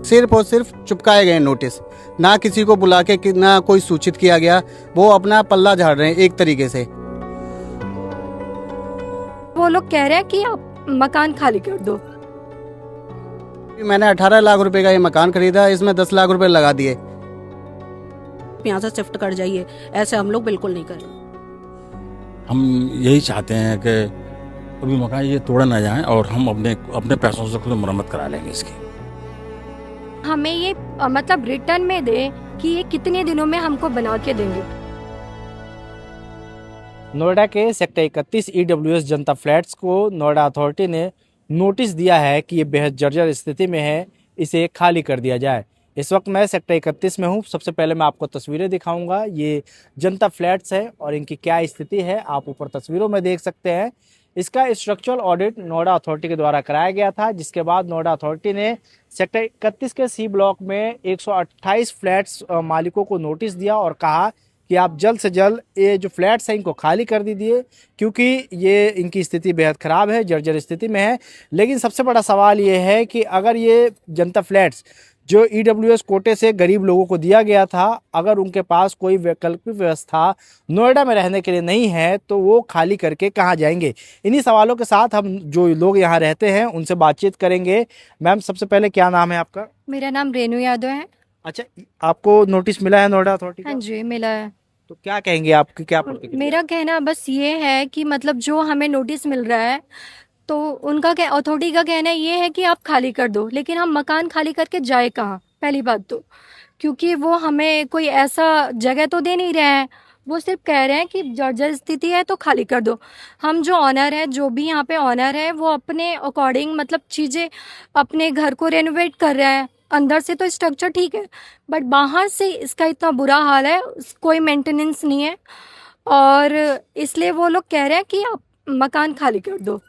सिर्फ और सिर्फ चिपकाए गए नोटिस, ना किसी को बुला के ना कोई सूचित किया गया। वो अपना पल्ला झाड़ रहे हैं एक तरीके से। वो लोग कह रहे हैं कि आप मकान खाली कर दो। मैंने 18 लाख रुपए का ये मकान खरीदा, इसमें 10 लाख रुपए लगा दिए। यहाँ से शिफ्ट कर जाइए, ऐसे हम लोग बिल्कुल नहीं करें। हम यही चाहते हैं कि अभी मकान ये तोड़ा ना जाए और हम अपने पैसों से खुद मरम्मत करा लेंगे इसकी। हमें ये मतलब रिटर्न में दे कि ये कितने दिनों में हमको बना के देंगे। नोएडा के सेक्टर 31 ईडब्ल्यूएस जनता फ्लैट्स को नोएडा अथॉरिटी ने नोटिस दिया है कि ये बेहद जर्जर स्थिति में है, इसे खाली कर दिया जाए। इस वक्त मैं सेक्टर 31 में हूँ। सबसे पहले मैं आपको तस्वीरें दिखाऊंगा। ये जनता फ्लैट्स है और इनकी क्या स्थिति है आप ऊपर तस्वीरों में देख सकते हैं। इसका स्ट्रक्चरल ऑडिट नोएडा अथॉरिटी के द्वारा कराया गया था, जिसके बाद नोएडा अथॉरिटी ने सेक्टर 31 के सी ब्लॉक में 128 फ्लैट्स मालिकों को नोटिस दिया और कहा कि आप जल्द से जल्द ये जो फ्लैट्स हैं इनको खाली कर दीजिए, क्योंकि ये इनकी स्थिति बेहद ख़राब है, जर्जर स्थिति में है। लेकिन सबसे बड़ा सवाल ये है कि अगर ये जनता फ्लैट्स जो ईडब्ल्यूएस कोटे से गरीब लोगों को दिया गया था, अगर उनके पास कोई वैकल्पिक व्यवस्था नोएडा में रहने के लिए नहीं है तो वो खाली करके कहाँ जाएंगे। इन्हीं सवालों के साथ हम जो लोग यहाँ रहते हैं उनसे बातचीत करेंगे। मैम, सबसे पहले क्या नाम है आपका? मेरा नाम रेनू यादव है। अच्छा, आपको नोटिस मिला है नोएडा अथॉरिटी का? हाँ जी, मिला है। तो क्या कहेंगे, आपकी क्या प्रतिक्रिया? मेरा कहना बस ये है कि मतलब जो हमें नोटिस मिल रहा है तो उनका अथॉरिटी का कहना ये है कि आप खाली कर दो, लेकिन हम मकान खाली करके जाए कहाँ, पहली बात तो, क्योंकि वो हमें कोई ऐसा जगह तो दे नहीं रहे हैं। वो सिर्फ कह रहे हैं कि जर्जर स्थिति है तो खाली कर दो। हम जो ऑनर है, जो भी यहाँ पे ऑनर है, वो अपने अकॉर्डिंग मतलब चीज़ें अपने घर को रेनोवेट कर रहे हैं। अंदर से तो स्ट्रक्चर ठीक है, बट बाहर से इसका इतना बुरा हाल है, कोई मेंटेनेंस नहीं है, और इसलिए वो लोग कह रहे हैं कि आप मकान खाली कर दो।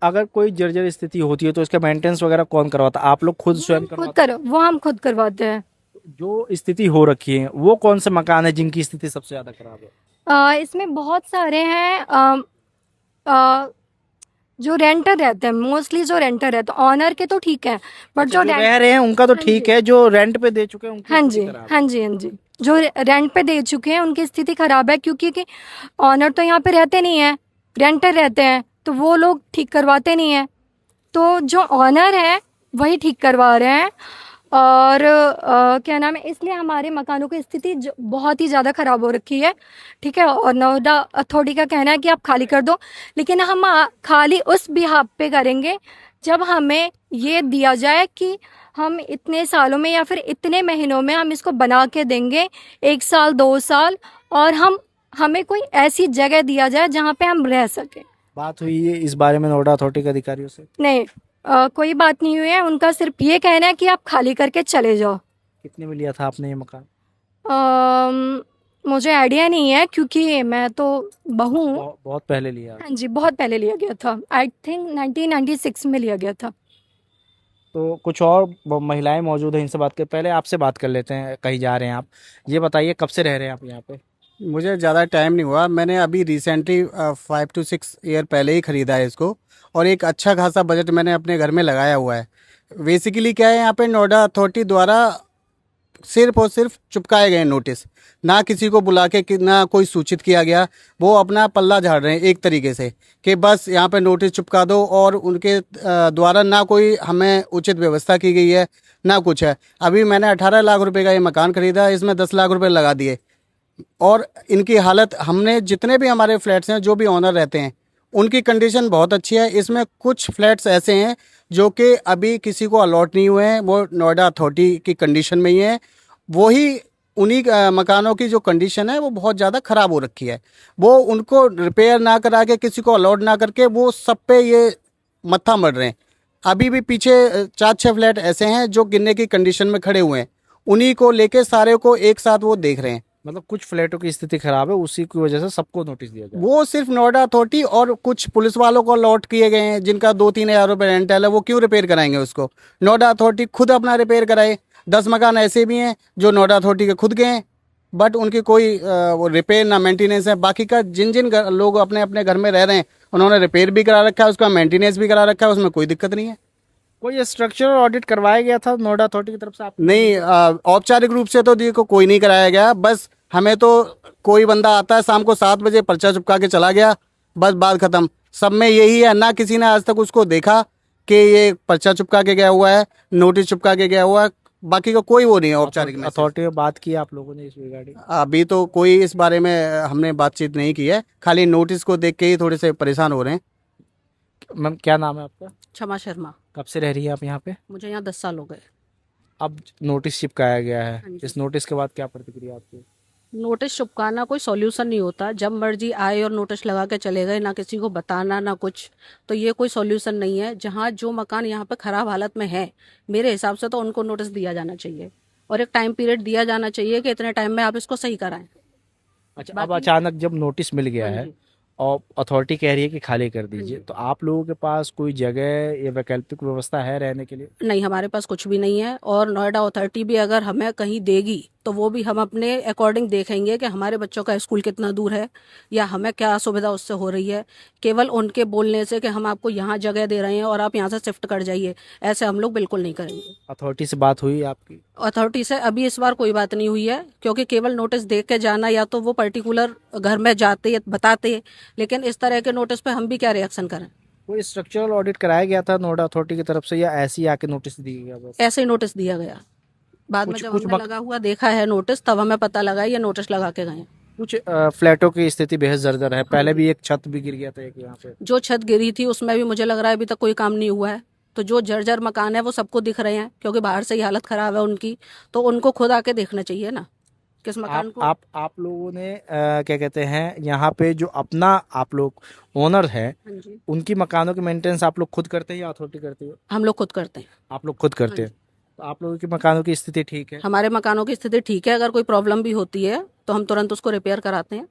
अगर कोई जर्जर स्थिति होती है तो इसका मेंटेनेंस वगैरह कौन करवाता? आप लोग खुद स्वयं करवाते हैं? वो हम खुद करवाते हैं। जो स्थिति हो रखी है वो कौन से मकान है जिनकी स्थिति सबसे ज्यादा खराब है? इसमें बहुत सारे हैं। जो रेंटर रहते हैं, मोस्टली जो रेंटर रहते हैं, ऑनर के तो ठीक है, बट जो रह रहे हैं उनका तो ठीक है, जो रेंट पे दे चुके हैं उनकी हाँ स्थिति जी, खराब है। हाँ जी, हाँ जी, जो रेंट पे दे चुके हैं उनकी स्थिति खराब है, क्योंकि ऑनर तो यहाँ पे रहते नहीं है, रेंटर रहते हैं, तो वो लोग ठीक करवाते नहीं है। तो जो ऑनर है वही ठीक करवा रहे हैं, और क्या नाम है, इसलिए हमारे मकानों की स्थिति बहुत ही ज़्यादा ख़राब हो रखी है। ठीक है, और नोएडा अथॉरिटी का कहना है कि आप खाली कर दो, लेकिन हम खाली उस बिहाफ पे करेंगे जब हमें ये दिया जाए कि हम इतने सालों में या फिर इतने महीनों में हम इसको बना के देंगे, 1 साल 2 साल, और हमें कोई ऐसी जगह दिया जाए जहाँ पे हम रह सकें। बात हुई है इस बारे में नोएडा अथॉरिटी के अधिकारियों से? नहीं, कोई बात नहीं हुई है। उनका सिर्फ ये कहना है कि आप खाली करके चले जाओ। कितने में लिया था आपने ये मकान? मुझे आइडिया नहीं है, क्योंकि मैं तो बहू हूँ। बहुत पहले लिया? हाँ जी, बहुत पहले लिया गया था। आई थिंक 1996 में लिया गया था। तो कुछ और महिलाएं मौजूद हैं, इनसे बात कर, पहले आपसे बात कर लेते हैं। कहीं जा रहे हैं आप, ये बताइए कब से रह रहे हैं आप यहाँ पे? मुझे ज़्यादा टाइम नहीं हुआ, मैंने अभी रिसेंटली 5 to 6 ईयर पहले ही ख़रीदा है इसको, और एक अच्छा खासा बजट मैंने अपने घर में लगाया हुआ है। बेसिकली क्या है, यहाँ पे नोएडा अथॉरिटी द्वारा सिर्फ और सिर्फ चिपकाए गए नोटिस, ना किसी को बुला के ना कोई सूचित किया गया। वो अपना पल्ला झाड़ रहे हैं एक तरीके से कि बस यहाँ पे नोटिस चिपका दो, और उनके द्वारा ना कोई हमें उचित व्यवस्था की गई है ना कुछ है। अभी मैंने 18 लाख रुपए का ये मकान खरीदा, इसमें 10 लाख रुपए लगा दिए, और इनकी हालत, हमने जितने भी हमारे फ्लैट्स हैं, जो भी ऑनर रहते हैं, उनकी कंडीशन बहुत अच्छी है। इसमें कुछ फ्लैट्स ऐसे हैं जो कि अभी किसी को अलॉट नहीं हुए हैं, वो नोएडा अथॉरिटी की कंडीशन में ही है। वही उन्हीं मकानों की जो कंडीशन है वो बहुत ज़्यादा ख़राब हो रखी है। वो उनको रिपेयर ना करा के, किसी को अलॉट ना करके, वो सब पे ये मत्था मर रहे हैं। अभी भी पीछे 4-6 फ्लैट ऐसे हैं जो गिरने की कंडीशन में खड़े हुए हैं, उन्हीं को लेके सारे को एक साथ वो देख रहे हैं। मतलब कुछ फ्लैटों की स्थिति खराब है, उसी की वजह से सबको नोटिस दिया गया। वो सिर्फ नोएडा अथॉरिटी और कुछ पुलिस वालों को अलॉट किए गए हैं, जिनका 2-3 हज़ार रुपये रेंटल है, वो क्यों रिपेयर कराएंगे उसको? नोएडा अथॉरिटी खुद अपना रिपेयर कराए। 10 मकान ऐसे भी हैं जो नोएडा अथॉरिटी के खुद गए हैं, बट उनकी कोई वो रिपेयर ना मेंटेनेंस है। बाकी का जिन जिन लोग अपने अपने घर में रह रहे हैं, उन्होंने रिपेयर भी करा रखा है, उसका मेंटेनेंस भी करा रखा है, उसमें कोई दिक्कत नहीं है। कोई स्ट्रक्चरल ऑडिट करवाया गया था नोएडा अथॉरिटी की तरफ से आप? नहीं, औपचारिक रूप से तो देखो कोई नहीं कराया गया। बस हमें तो कोई बंदा आता है शाम को 7 बजे, पर्चा चिपका के चला गया, बस बात खत्म। सब में यही है, ना किसी ने आज तक उसको देखा कि ये पर्चा चिपका के गया हुआ है, नोटिस चिपका के गया हुआ है। बाकी का कोई वो नहीं है औपचारिक में। अथॉरिटी में बात की आप लोगों ने इस रिगार्डिंग? अभी तो कोई इस बारे में हमने बातचीत नहीं की है, खाली नोटिस को देख के ही थोड़े से परेशान हो रहे हैं। मैम क्या नाम है आपका? क्षमा शर्मा। कब से रह रही है आप यहाँ पे? मुझे यहाँ 10 साल हो गए। अब नोटिस चिपकाया गया हाँ है, जी। इस नोटिस के बाद क्या प्रतिक्रिया आपकी? नोटिस चिपकाना कोई सॉल्यूशन नहीं होता। जब मर्जी आए और नोटिस लगा के चले गए, ना किसी को बताना ना कुछ, तो ये कोई सॉल्यूशन नहीं है। जहाँ जो मकान यहाँ पे खराब हालत में है, मेरे हिसाब से तो उनको नोटिस दिया जाना चाहिए और एक टाइम पीरियड दिया जाना चाहिए कि इतने टाइम में आप इसको सही कराएं। अच्छा, अब अचानक जब नोटिस मिल गया हाँ है जी। और अथॉरिटी कह रही है कि खाली कर दीजिए, जी। तो आप लोगों के पास कोई जगह या वैकल्पिक व्यवस्था है रहने के लिए? नहीं, हमारे पास कुछ भी नहीं है। और नोएडा अथॉरिटी भी अगर हमें कहीं देगी तो वो भी हम अपने अकॉर्डिंग देखेंगे कि हमारे बच्चों का स्कूल कितना दूर है या हमें क्या असुविधा उससे हो रही है। केवल उनके बोलने से कि हम आपको यहाँ जगह दे रहे हैं और आप यहाँ से शिफ्ट कर जाइए, ऐसे हम लोग बिल्कुल नहीं करेंगे। अथॉरिटी से बात हुई आपकी? अथॉरिटी से अभी इस बार कोई बात नहीं हुई है, क्योंकि केवल नोटिस देख के जाना, या तो वो पर्टिकुलर घर में जाते बताते, लेकिन इस तरह के नोटिस पे हम भी क्या रिएक्शन करें। कोई स्ट्रक्चरल ऑडिट कराया गया था नोएडा अथॉरिटी की तरफ से या ऐसे ही आके नोटिस दिया गया बस? ऐसे ही नोटिस दिया गया। बाद में कुछ जब कुछ हमने लगा हुआ देखा है नोटिस, तब हमें पता लगा ये नोटिस लगा के गए। कुछ फ्लैटों की स्थिति बेहद जर्जर है, पहले भी एक छत भी गिर गया था एक यहाँ पे। जो छत गिरी थी उसमें भी मुझे लग रहा है अभी तक कोई काम नहीं हुआ है। तो जो जर्जर मकान है वो सबको दिख रहे हैं, क्योंकि बाहर से ही हालत खराब है उनकी, तो उनको खुद आके देखना चाहिए ना किस मकान को। आप लोगों ने क्या कहते हैं यहाँ पे जो अपना आप लोग ओनर है, हाँ जी, उनकी मकानों की मेंटेनेंस आप लोग खुद करते हैं या अथॉरिटी करती है? हम लोग खुद करते हैं। आप लोग खुद करते हाँ हैं। तो आप लोगों की मकानों की स्थिति ठीक है? हमारे मकानों की स्थिति ठीक है। अगर कोई प्रॉब्लम भी होती है तो हम तुरंत उसको रिपेयर कराते हैं।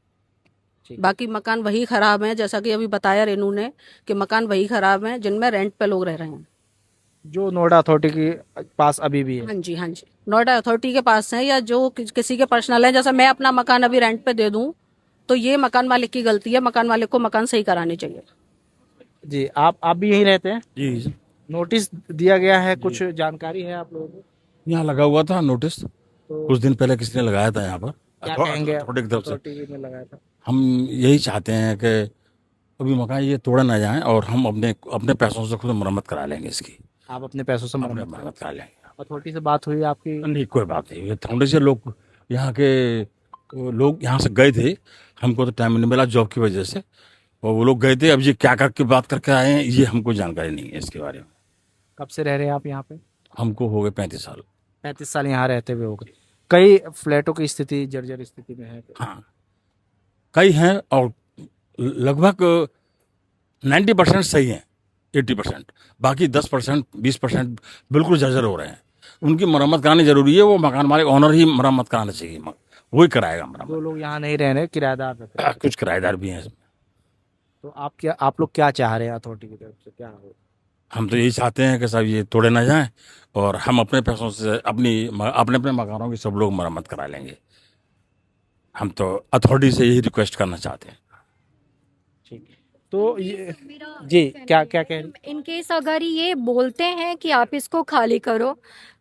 ठीक है। बाकी मकान वही खराब है, जैसा कि अभी बताया रेनू ने, कि मकान वही खराब है जिनमें रेंट पे लोग रह रहे हैं। जो नोएडा अथॉरिटी के पास अभी भी है? हाँ जी, हाँ जी, नोएडा अथॉरिटी के पास है, या जो किसी के पर्सनल है। जैसे मैं अपना मकान अभी रेंट पे दे दूं तो ये मकान मालिक की गलती है। मकान मालिक को मकान सही करानी चाहिए। जी, आप भी यहीं रहते हैं? जी, नोटिस दिया गया है, कुछ जानकारी है आप लोगों को? यहाँ लगा हुआ था नोटिस, तो कुछ दिन पहले किसी ने लगाया था यहाँ पर क्या कहेंगे? अथॉरिटी की तरफ से। अथॉरिटी ने लगाया था। हम यही चाहते हैं कि अभी मकान ये तोड़ा ना जाए और हम अपने अपने पैसों से खुद मरम्मत करा लेंगे इसकी। आप अपने पैसों से अपने मरम्मत मरम्मत करा लेंगे। अथॉरिटी से बात हुई आपकी? नहीं, कोई बात नहीं। ये थोड़े से लोग यहाँ के लोग यहाँ से गए थे, हमको तो टाइम नहीं मिला जॉब की वजह से, और वो लोग गए थे। अब ये क्या करके बात करके आए हैं ये हमको जानकारी नहीं है इसके बारे में। कब से रह रहे हैं आप यहाँ पे? हमको हो गए 35 साल। 35 साल यहाँ रहते हुए हो गए। कई फ्लैटों की स्थिति जर्जर स्थिति में है। हाँ, कई हैं और लगभग 90% सही हैं, 80%। बाकी 10% 20% बिल्कुल जर्जर हो रहे हैं। उनकी मरम्मत करानी जरूरी है। वो मकान मालिक ओनर ही मरम्मत कराना चाहिए, वही कराएगा दो मरम्मत। लोग यहाँ नहीं रह रहे, किराएदार रहते हैं। कुछ किराएदार भी हैं इसमें। तो आप लोग क्या चाह रहे हैं अथॉरिटी की तरफ से, क्या हो? हम तो यही चाहते हैं कि सब ये तोड़े ना जाएं और हम अपने पैसों से अपने अपने मकानों की सब लोग मरम्मत करा लेंगे। हम तो अथॉरिटी से यही रिक्वेस्ट करना चाहते हैं। ठीक है। तो ये जी, क्या क्या कह रही? इन केस अगर ये बोलते हैं कि आप इसको खाली करो,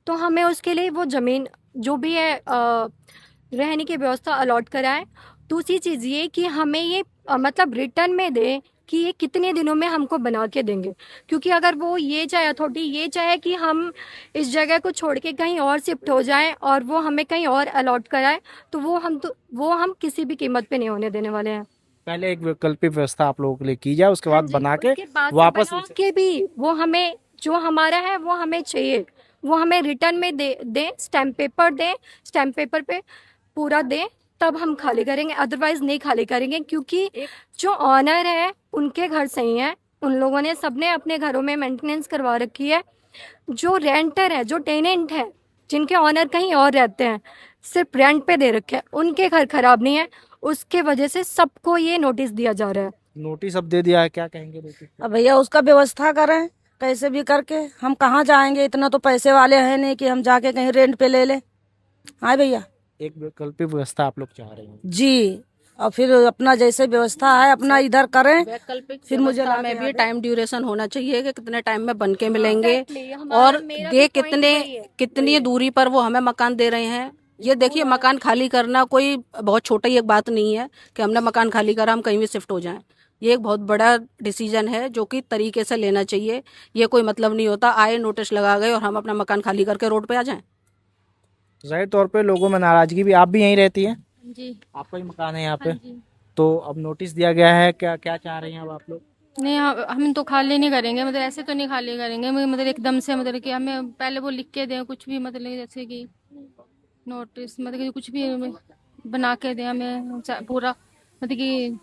तो हमें उसके लिए वो ज़मीन जो भी है रहने की व्यवस्था अलॉट कराएं। दूसरी चीज़ ये कि हमें ये मतलब रिटर्न में दे कि ये कितने दिनों में हमको बना के देंगे। क्योंकि अगर वो ये चाहे, अथॉरिटी ये चाहे कि हम इस जगह को छोड़ के कहीं और शिफ्ट हो जाएं और वो हमें कहीं और अलॉट कराए, तो वो हम किसी भी कीमत पे नहीं होने देने वाले हैं। पहले एक वैकल्पिक व्यवस्था आप लोगों के लिए की जाए, उसके बाद बना के उसके बाद से वापस बना के भी वो हमें जो हमारा है वो हमें चाहिए, वो हमें रिटर्न में दे स्टैम्प पेपर पे पूरा दे, तब हम खाली करेंगे। अदरवाइज नहीं खाली करेंगे, क्योंकि जो ऑनर है उनके घर सही है, उन लोगों ने सबने अपने घरों में मेंटेनेंस करवा रखी है। जो रेंटर है, जो टेनेंट है, जिनके ऑनर कहीं और रहते हैं, सिर्फ रेंट पे दे रखे हैं, उनके घर खराब नहीं है। उसके वजह से सबको ये नोटिस दिया जा रहा है। नोटिस अब दे दिया है, क्या कहेंगे नोटिस? अब भैया उसका व्यवस्था करें कैसे भी करके। हम कहाँ जाएंगे, इतना तो पैसे वाले हैं नहीं कि हम जाके कहीं रेंट पे ले लें। हाँ भैया एक वैकल्पिक व्यवस्था आप लोग चाह रहे हैं? जी, और फिर अपना जैसे व्यवस्था है अपना इधर करें। वैकल्पिक फिर मुझे व्यवस्था में लाके भी यहाँ टाइम ड्यूरेशन होना चाहिए कि कितने टाइम में बन के मिलेंगे और ये कितनी दूरी पर वो हमें मकान दे रहे हैं। ये देखिए, मकान खाली करना कोई बहुत छोटा ही एक बात नहीं है कि हमने मकान खाली करा हम कहीं भी शिफ्ट हो जाएं। ये एक बहुत बड़ा डिसीजन है जो कि तरीके से लेना चाहिए। ये कोई मतलब नहीं होता आए नोटिस लगा गए और हम अपना मकान खाली करके रोड पे आ जाएं। जाहिर तौर पे लोगों में नाराजगी भी, आप भी यहीं रहती हैं, जी। आपका ही मकान है यहाँ पे, हाँ जी। तो अब नोटिस दिया गया है, क्या क्या चाह रही हैं अब आप लोग? नहीं, हम तो खाली नहीं करेंगे, मतलब ऐसे तो नहीं खाली करेंगे, मतलब एकदम से, मतलब कि हमें पहले वो लिख के दें कुछ भी, मतलब जैसे कि नोटिस, मतलब कि कुछ भी हमें बना के दें हमें पूरा, मतलब कि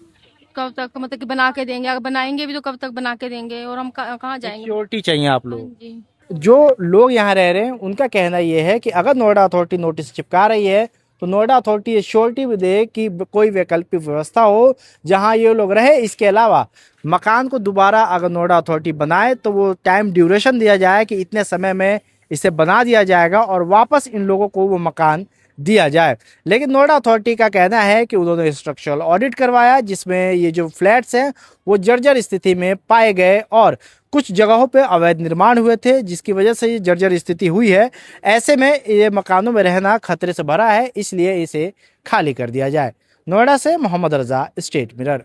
कब तक, मतलब कि बना के देंगे, अगर बनाएंगे भी तो कब तक बना के देंगे, और हम कहाँ जाएंगे। सिक्योरिटी चाहिए आप हाँ लोग। जी। जो लोग यहाँ रह रहे हैं उनका कहना ये है कि अगर नोएडा अथॉरिटी नोटिस चिपका रही है तो नोएडा अथॉरिटी ये श्योरिटी भी दे कि कोई वैकल्पिक व्यवस्था हो जहाँ ये लोग रहे। इसके अलावा मकान को दोबारा अगर नोएडा अथॉरिटी बनाए तो वो टाइम ड्यूरेशन दिया जाए कि इतने समय में इसे बना दिया जाएगा और वापस इन लोगों को वो मकान दिया जाए। लेकिन नोएडा अथॉरिटी का कहना है कि उन्होंने स्ट्रक्चरल ऑडिट करवाया जिसमें ये जो फ्लैट्स हैं वो जर्जर स्थिति में पाए गए और कुछ जगहों पे अवैध निर्माण हुए थे जिसकी वजह से ये जर्जर स्थिति हुई है। ऐसे में ये मकानों में रहना खतरे से भरा है, इसलिए इसे खाली कर दिया जाए। नोएडा से मोहम्मद रजा, स्टेट मिरर।